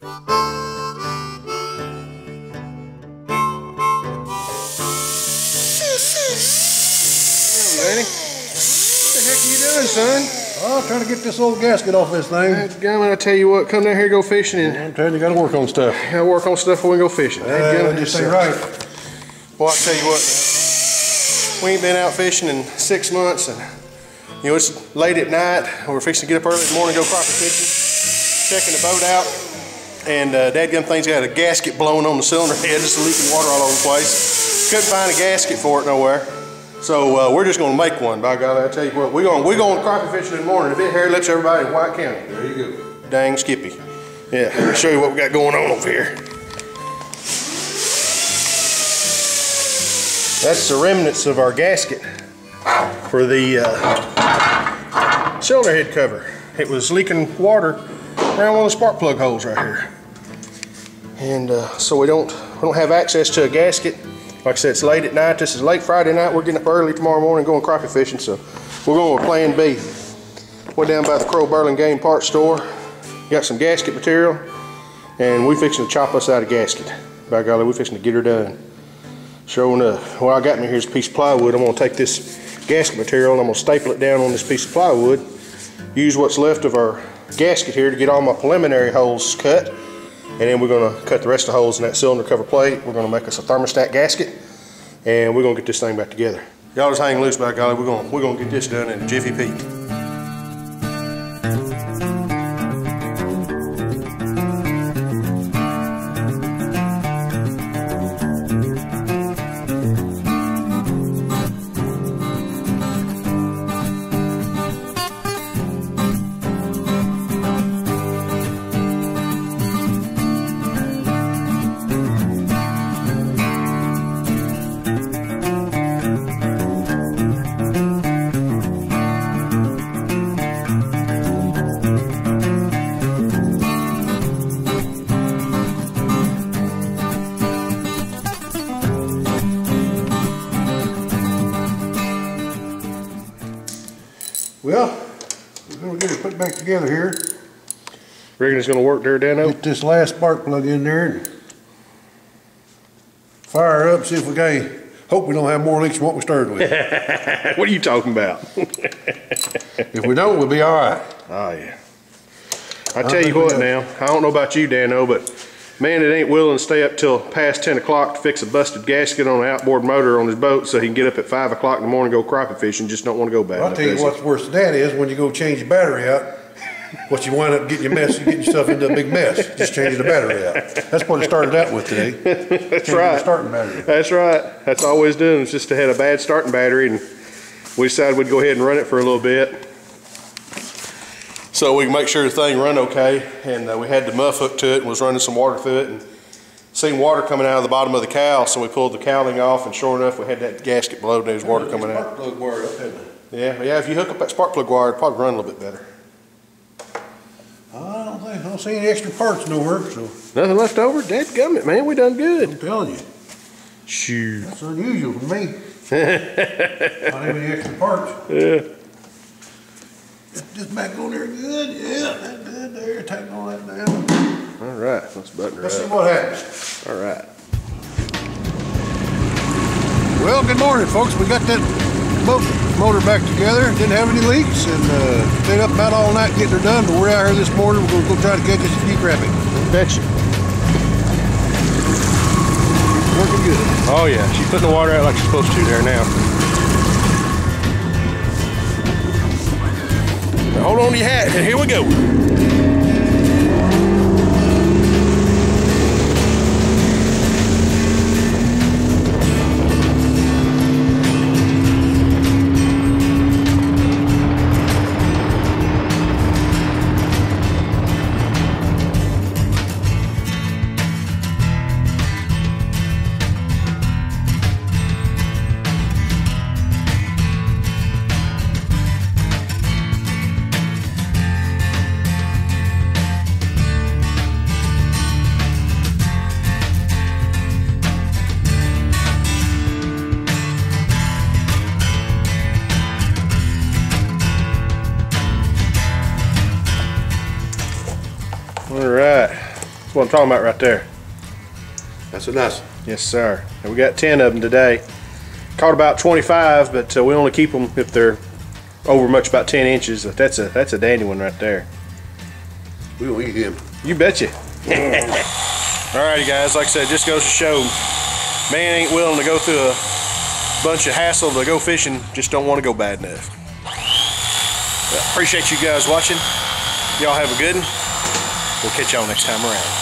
Danny, what the heck are you doing, son? Oh, I'm trying to get this old gasket off this thing. I tell you what, come down here, go fishing. And I'm telling you, gotta work on stuff. gotta work on stuff before we go fishing. Just say right. Well, I tell you what, we ain't been out fishing in 6 months, and you know it's late at night. We're fixing to get up early in the morning, go crappie fishing, checking the boat out, and dadgum thing's got a gasket blown on the cylinder head, just leaking water all over the place. Couldn't find a gasket for it nowhere. So we're just gonna make one. By golly, I tell you what, we're going crappie fishing in the morning. If it here lets everybody in White County. There you go. Dang Skippy. Yeah, I'll show you what we got going on over here. That's the remnants of our gasket for the cylinder head cover. It was leaking water around one of the spark plug holes right here. And so we don't have access to a gasket. Like I said, it's late at night. This is late Friday night. We're getting up early tomorrow morning going crappie fishing, so we're going with plan B. Went down by the Crow Burling Game Parts store, got some gasket material, and we fixing to chop us out a gasket. By golly, we fixing to get her done. Sure enough, what I got me here is a piece of plywood. I'm gonna take this gasket material and I'm gonna staple it down on this piece of plywood, use what's left of our gasket here to get all my preliminary holes cut. And then we're gonna cut the rest of the holes in that cylinder cover plate. We're gonna make us a thermostat gasket, and we're gonna get this thing back together. Y'all just hang loose, by golly. We're gonna get this done in a jiffy peak. Well, we're gonna get it put back together here. Reckon it's gonna work there, Dano? Get this last spark plug in there and fire up, see if we got hope we don't have more leaks than what we started with. What are you talking about? If we don't, we'll be all right. Oh, yeah. I tell you what now, I don't know about you, Dano, but man, it ain't willing to stay up till past 10 o'clock to fix a busted gasket on an outboard motor on his boat so he can get up at 5 o'clock in the morning and go crappie fishing. Just don't want to go bad. Well, I'll tell you what's worse than that is when you go change your battery out, what you wind up getting yourself into a big mess, just changing the battery out. That's what it started out with today. That's right. The starting battery. That's right. That's all we're doing. It's just had a bad starting battery, and we decided we'd go ahead and run it for a little bit so we can make sure the thing run okay. And we had the muff hooked to it and was running some water through it, and seen water coming out of the bottom of the cowl, so we pulled the cowling off, and sure enough, we had that gasket blowed and there's water coming out. Spark plug wire up, hadn't it? Yeah. If you hook up that spark plug wire, it'd probably run a little bit better. I don't see any extra parts nowhere, so. Nothing left over? Dadgummit, man, we done good. I'm telling you. Shoot. That's unusual for me. Not having any extra parts. Yeah. Get this back on there good. Yeah, that's good there. Tighten all that down. All right, let's button her up. Let's see what happens. All right. Well, good morning, folks. We got that boat motor back together. Didn't have any leaks, and stayed up about all night getting her done. But we're out here this morning. We're gonna go try to catch us a few crappie. Betcha. Working good. Oh yeah, she's putting the water out like she's supposed to there now. Now hold on to your hat, and here we go. That's what I'm talking about right there. That's a nice one. Yes, sir. And we got 10 of them today. Caught about 25, but we only keep them if they're over much about 10 inches. That's a dandy one right there. We'll eat him. You betcha. Alrighty guys, like I said, just goes to show, man ain't willing to go through a bunch of hassle to go fishing, just don't want to go bad enough. Appreciate you guys watching. Y'all have a good one. We'll catch y'all next time around.